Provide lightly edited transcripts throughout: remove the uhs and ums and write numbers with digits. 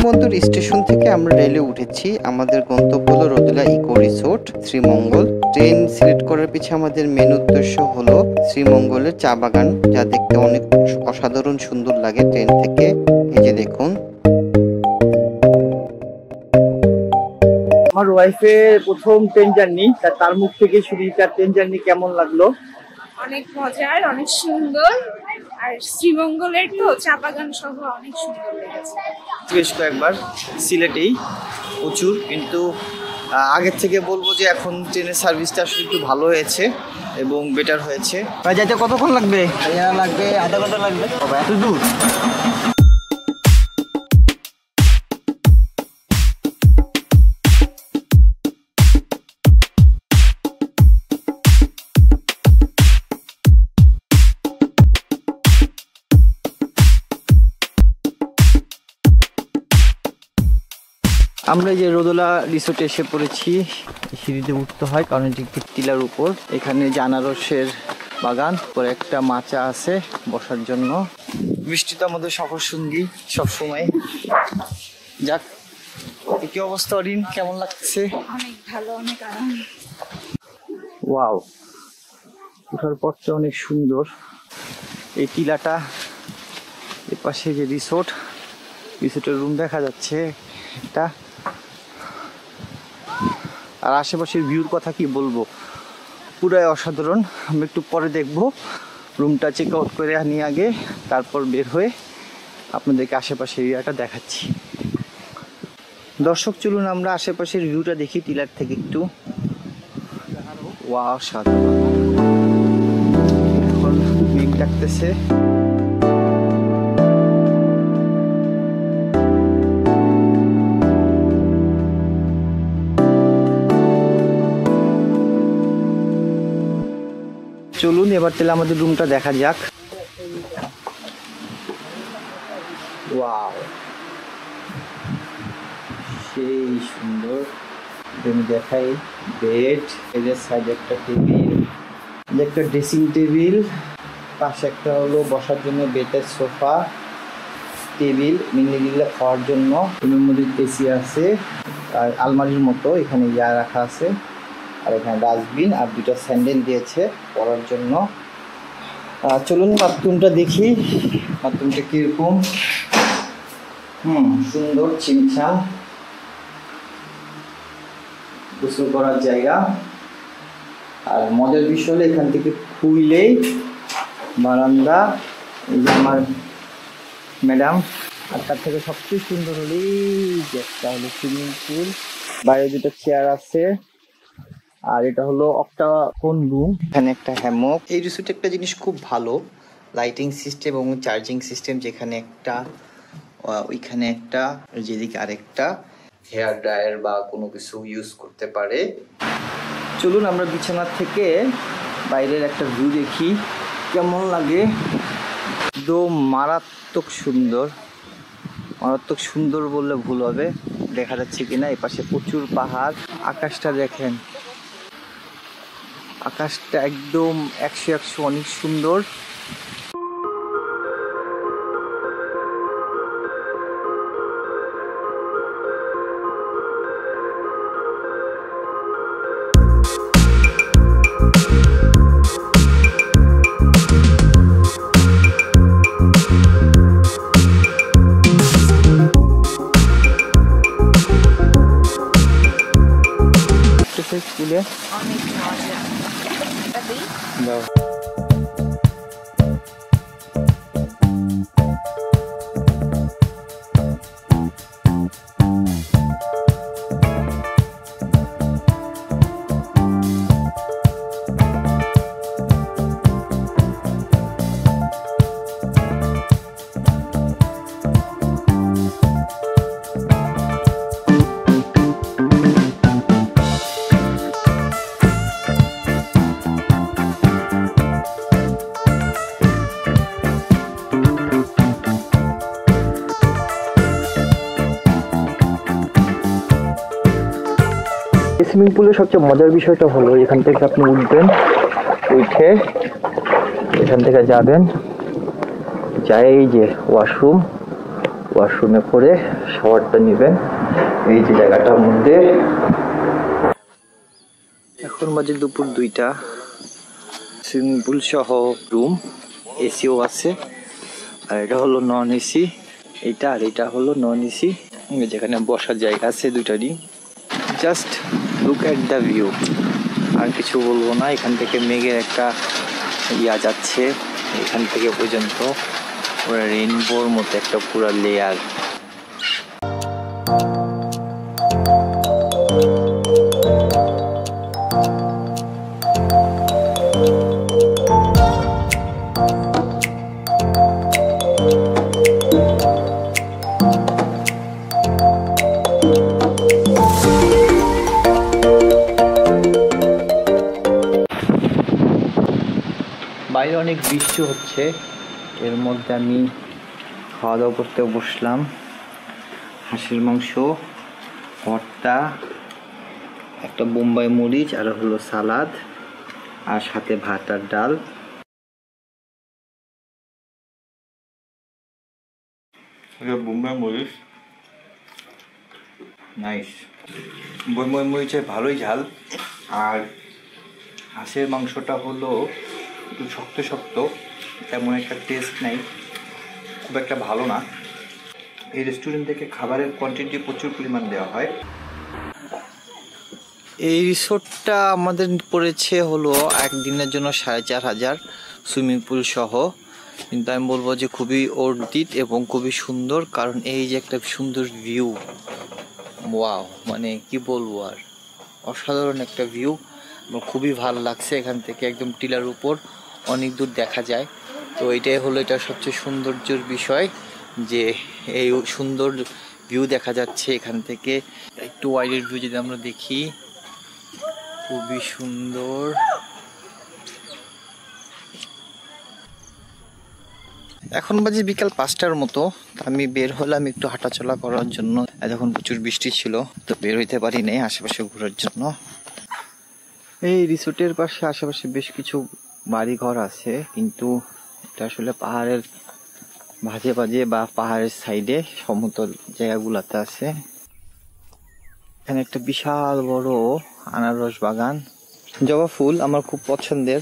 বিমানবন্দর স্টেশন থেকে আমরা রেলে উঠেছি। আমাদের গন্তব্য হলো Rodela eco resort Sreemangal. Train select করার পিছনে আমাদের মেন উদ্দেশ্য হলো শ্রীমঙ্গলের চা বাগান, যা দেখতে অনেক অসাধারণ সুন্দর লাগে ট্রেন থেকে। এই যে দেখুন, আমার ওয়াইফের প্রথম ট্রেন জার্নি, তার মুখ থেকে শুনি তার ট্রেন জার্নি কেমন লাগলো। অনেক মজার, অনেক সুন্দর, আর শ্রীমঙ্গলের তো চা বাগান সহ অনেক সুন্দর লেগেছে। বেশ কয়েকবার সিলেটেই প্রচুর, কিন্তু আগের থেকে বলবো যে এখন ট্রেনের সার্ভিসটা আসলে একটু ভালো হয়েছে এবং বেটার হয়েছে। যাইতে কতক্ষণ লাগবে? লাগবে আধা ঘন্টা লাগবে। এত দূর? আমরা যে রোদেলা রিসোর্টে এসে পড়েছি। সিঁড়িতে উঠতে হয় কারণ এটি একটি টিলার উপর। এখানে যে আনারসের বাগান, পরে একটা মাচা আছে বসার জন্য। বৃষ্টি তো আমাদের সফর সঙ্গী সবসময়। যাক, কি অবস্থা অরিন, কেমন লাগছে? অনেক ভালো, অনেক আরাম। ওয়াও, উঠার পথটা অনেক সুন্দর। এই টিলাটা, এর পাশে যে রিসোর্টের রুম দেখা যাচ্ছে একটা। আর আশেপাশের ভিউর কথা কি বলবো, পুরাই অসাধারণ। আমরা একটু পরে দেখবো, রুমটা চেক আউট করে আনি আগে, তারপর বের হয়ে আপনাদেরকে আশেপাশের এরিয়াটা দেখাচ্ছি। দর্শক চলুন আমরা আশেপাশের ভিউটা দেখি টিলার থেকে একটু। ওয়াও, অসাধারণ। এখন মেঘ ডাকতেছে। চলুন এবার তাহলে আমাদের রুমটা দেখা যাক। ওয়াও, সেই সুন্দর। আমি দেখাই, বেড, এদের সাইডে একটা টেবিল, একটা ড্রেসিং টেবিল, পাশে একটা হলো বসার জন্য বেতের সোফা, টেবিল, মিনিগুলা খাওয়ার জন্য। রুমের মধ্যে এসি আছে, আর আলমারির মতো এখানে ইয়া রাখা আছে, আর এখানে ডাস্টবিন আর দুটো স্যান্ডেল দিয়েছে পরার জন্য। চলুন বাথরুমটা দেখি, বাথরুমটা কিরকম। সুন্দর, চিমছাম, গোসল করার জায়গা। আর মজার বিষয় হলো এখান থেকে খুইলেই বারান্দা। এই যে আমার ম্যাডাম। আর তার থেকে সবচেয়ে সুন্দর হলো একটা হলো সুইমিং পুল, বাইরে দুটো চেয়ার আছে। আর এটা হলো অক্টাগন রুম, এখানে একটা হ্যামক। এই রিসোর্টে একটা জিনিস খুব ভালো, লাইটিং সিস্টেম এবং চার্জিং সিস্টেম, যেখানে একটা, ওইখানে একটা, যেদিকে আরেকটা হেয়ার ড্রায়ার বা কোনো কিছু ইউজ করতে পারে। চলুন আমরা বিছানা থেকে বাইরের একটা ভিউ দেখি কেমন লাগে। একদম মারাত্মক সুন্দর, মারাত্মক সুন্দর বললে ভুল হবে। দেখা যাচ্ছে কিনা, এই পাশে প্রচুর পাহাড়। আকাশটা দেখেন, আকাশটা একদম 100 অনেক সুন্দর। স্কুলে অনেক মজা। দাও। সুইমিং পুলের সবচেয়ে মজার বিষয়টা হলো এখান থেকে আপনি উঠবেন, উঠে এখান থেকে যাবেন, যাই এই যে ওয়াশরুম, ওয়াশরুমে করে শাওয়ারটা নেবেন এই যে জায়গাটার মধ্যে। এখন বাজে দুপুর 2টা। সুইমিং পুল সহ রুম, এসিও আছে। আর এটা হলো নন এসি, এটা আর এটা হলো নন এসি, যেখানে বসার জায়গা আছে দুটারই। Just look at the view, আর কিছু বলবো না। এখান থেকে মেঘের একটা যাচ্ছে এখান থেকে পর্যন্ত, পুরো রেইনবোর মতো একটা পুরো লেয়ার। বাইরে অনেক বৃষ্টি হচ্ছে, এর মধ্যে আমি খাওয়া দাওয়া করতে বসলাম। হাঁসের মাংস, ভর্তা, একটা বোম্বাই মরিচ, আর হলো সালাদ, আর সাথে ভাত আর ডাল। বোম্বাই মরিচ নাইস, বোম্বাই মরিচের ভালোই ঝাল। আর হাঁসের মাংসটা হলো একটু শক্ত শক্ত, তেমন একটা টেস্ট নেই, খুব একটা ভালো না। এই রেস্টুরেন্ট থেকে খাবারের কোয়ান্টিটি প্রচুর পরিমাণ দেওয়া হয়। এই রিসোর্টটা আমাদের পড়েছে হলো একদিনের জন্য 4500, সুইমিং পুল সহ। কিন্তু আমি বলবো যে খুবই অর্থিত এবং খুবই সুন্দর, কারণ এই যে একটা সুন্দর ভিউ, ওয়াও, মানে কি বলবো আর, অসাধারণ একটা ভিউ। আমার খুবই ভালো লাগছে, এখান থেকে একদম টিলার উপর অনেক দূর দেখা যায়। তো এটাই হলো এটা সবচেয়ে সৌন্দর্যের বিষয়, যে এই সুন্দর ভিউ দেখা যাচ্ছে এখান থেকে। একটু ওয়াইডের ভিউ যদি আমরা দেখি, খুবই সুন্দর। এখন বাজে বিকাল 5টার মতো। আমি বের হলাম একটু হাঁটাচলা করার জন্য, এখন প্রচুর বৃষ্টি ছিল তো বের হইতে পারি নাই আশেপাশে ঘোরার জন্য। এই রিসোর্টের পাশে আশেপাশে বেশ কিছু বাড়ি ঘর আছে, কিন্তু এটা আসলে পাহাড়ের ভাজে ভাজে বা পাহাড়ের সাইডে সমতল জায়গাগুলোতে আছে। এখানে একটা বিশাল বড় আনারস বাগান, জবা ফুল আমার খুব পছন্দের,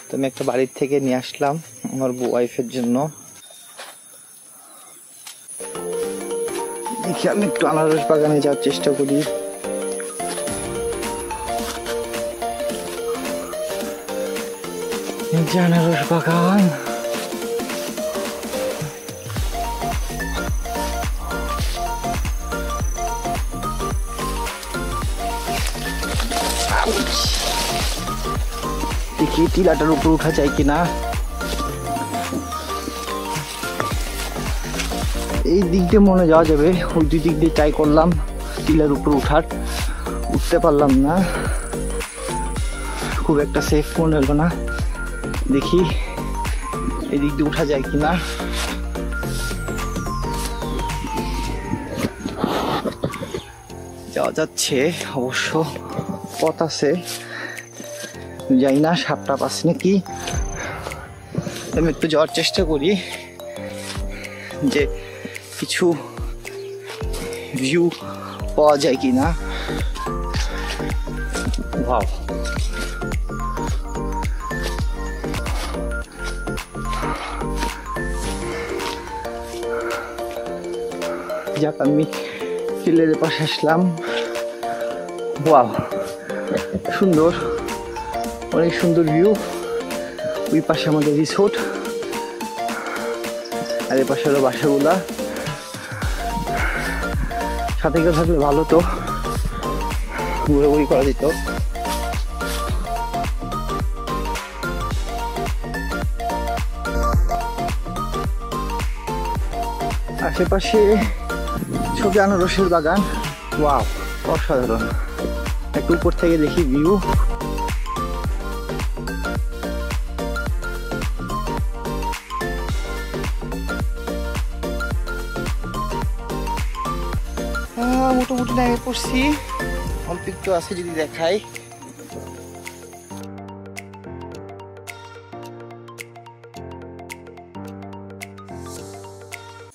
তো আমি একটা বাড়ির থেকে নিয়ে আসলাম আমার ওয়াইফের জন্য। দেখি আমি একটু আনারস বাগানে যাওয়ার চেষ্টা করি। আনারস বাগান, দেখি টিলাটার উপর উঠা যায় কিনা। এই দিক দিয়ে মনে যাওয়া যাবে, ওই দুই দিক দিয়ে ট্রাই করলাম টিলার উপর উঠতে পারলাম না, খুব একটা সেফ মনে হলো না। দেখি এই দিক দিয়ে উঠা যায় কিনা। যাওয়া যাচ্ছে অবশ্য, পথ আছে, যাই না সাপটা পাচ্ছি নাকি। আমি একটু যাওয়ার চেষ্টা করি যে কিছু ভিউ পাওয়া যায় কিনা। ওয়াও, যাক আমি টিলের পাশে আসলাম। ওয়াও, সুন্দর, অনেক সুন্দর ভিউ। ওই পাশে আমাদের রিসোর্ট, আর এই পাশে হলো বাসাগুলা। সাথে কেউ থাকলে ভালো, তো ঘুরাঘুরি করা যেত। আশেপাশে ছোট আনারসের বাগান, ওয়াও, অসাধারণ। একটু উপর থেকে দেখি ভিউ। মোটামুটি নামে পড়ছি, অল্প একটু আছে যদি দেখাই।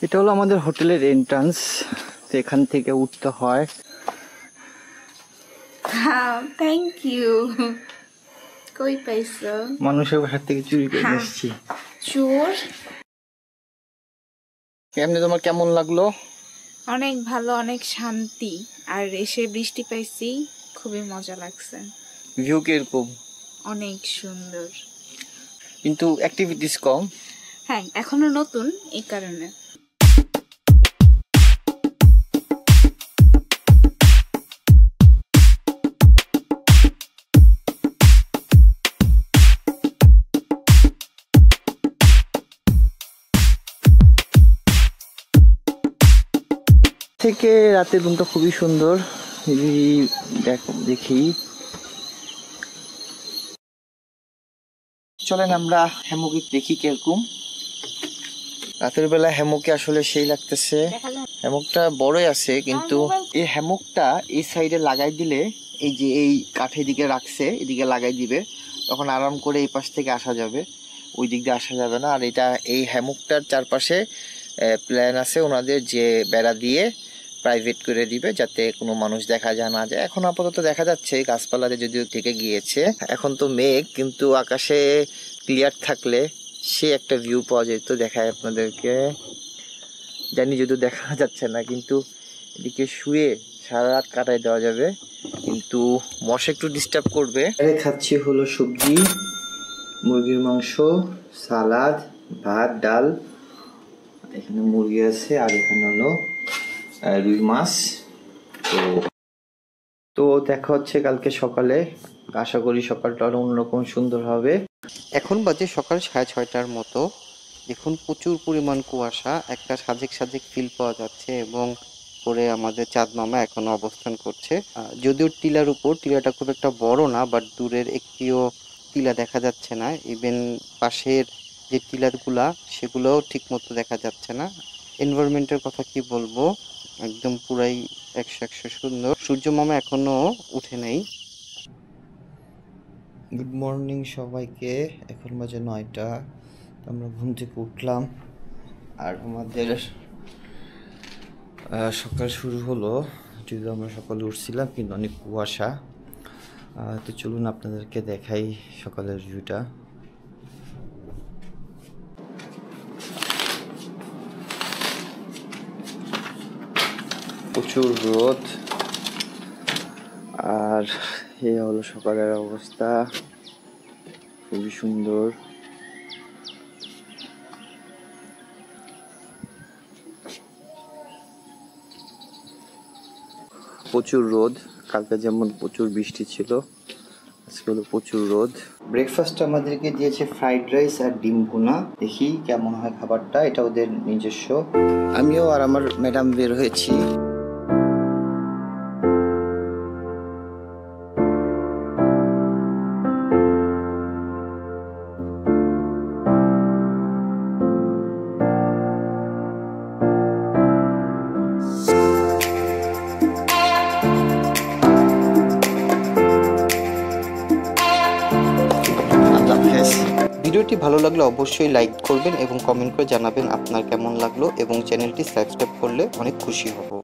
এটা হলো আমাদের হোটেলের এন্ট্রান্স, তো এখান থেকে উঠতে হয়। Thank you. কই পাইছো? মানুষের বাসার থেকে চুরি করে হ্যাঁ। এসেছি। চোর। এমনি তোমার কেমন লাগলো? অনেক ভালো, অনেক শান্তি, আর এসে বৃষ্টি পাইছি, খুবই মজা লাগছে। ভিউ কিরকম? অনেক সুন্দর, কিন্তু অ্যাক্টিভিটিস কম। হ্যাঁ এখনো নতুন এই কারণে। থেকে রাতের রুমটা খুবই সুন্দর। দেখি, চলেন আমরা হ্যামকে দেখি কিরকম। রাতের বেলা হ্যামকে আসলে সেই লাগতেছে। হ্যামকটা বড়ই আছে, কিন্তু এই হ্যামকটা এই সাইডে লাগাই দিলে, এই যে এই কাঠের দিকে রাখছে এদিকে লাগাই দিবে, তখন আরাম করে এই পাশ থেকে আসা যাবে, ওই দিক দিয়ে আসা যাবে না। আর এটা এই হ্যামকটার চারপাশে প্ল্যান আছে ওনাদের, যে বেড়া দিয়ে প্রাইভেট করে দিবে যাতে কোনো মানুষ দেখা যায় না যায়। এখন আপাতত দেখা যাচ্ছে গাছপালাতে যদিও থেকে গিয়েছে, এখন তো মেঘ, কিন্তু আকাশে ক্লিয়ার থাকলে সে একটা ভিউ পাওয়া যেত। দেখায় আপনাদেরকে, জানি যদিও দেখা যাচ্ছে না, কিন্তু এদিকে শুয়ে সারা রাত কাটাই দেওয়া যাবে, কিন্তু মশা একটু ডিস্টার্ব করবে। খাচ্ছি হলো সবজি, মুরগির মাংস, সালাদ, ভাত, ডাল, এখানে মুরগি আছে, আর এখানে হলো রুই মাছ। তো দেখা হচ্ছে কালকে সকালে, আশা করি সকালটা অন্যরকম সুন্দর হবে। এখন বাজে সকাল 6:30টার মতো। দেখুন প্রচুর পরিমাণ কুয়াশা, একটা সাজেক সাজেক ফিল পাওয়া যাচ্ছে, এবং পরে আমাদের চাঁদ মামা এখনো অবস্থান করছে। যদিও টিলার উপর, টিলাটা খুব একটা বড় না, বাট দূরের একটিও টিলা দেখা যাচ্ছে না। ইভেন পাশের যে টিলারগুলা সেগুলোও ঠিক মতো দেখা যাচ্ছে না। এনভায়রনমেন্টের কথা কি বলবো, একদম পুরাই 100 সুন্দর। সূর্য মামা এখনো উঠে নাই। গুড মর্নিং সবাইকে, এখন বাজে 9টা। আমরা ঘুম থেকে উঠলাম, আর আমাদের সকাল শুরু হলো। যদিও আমরা সকালে উঠছিলাম, কিন্তু অনেক কুয়াশা। তো চলুন আপনাদেরকে দেখাই সকালের ভিউটা। প্রচুর রোদ, আর এই হলো সকালের অবস্থা, খুবই সুন্দর। প্রচুর রোদ, কালকে যেমন প্রচুর বৃষ্টি ছিল, আজকে হলো প্রচুর রোদ। ব্রেকফাস্ট আমাদেরকে দিয়েছে ফ্রাইড রাইস আর ডিম ভুনা। দেখি কেমন হয় খাবারটা, এটা ওদের নিজস্ব। আমিও আর আমার ম্যাডাম বের হয়েছি। ভিডিওটি ভালো লাগলে অবশ্যই লাইক করবেন এবং কমেন্ট করে জানাবেন আপনার কেমন লাগলো, এবং চ্যানেলটি সাবস্ক্রাইব করলে অনেক খুশি হব।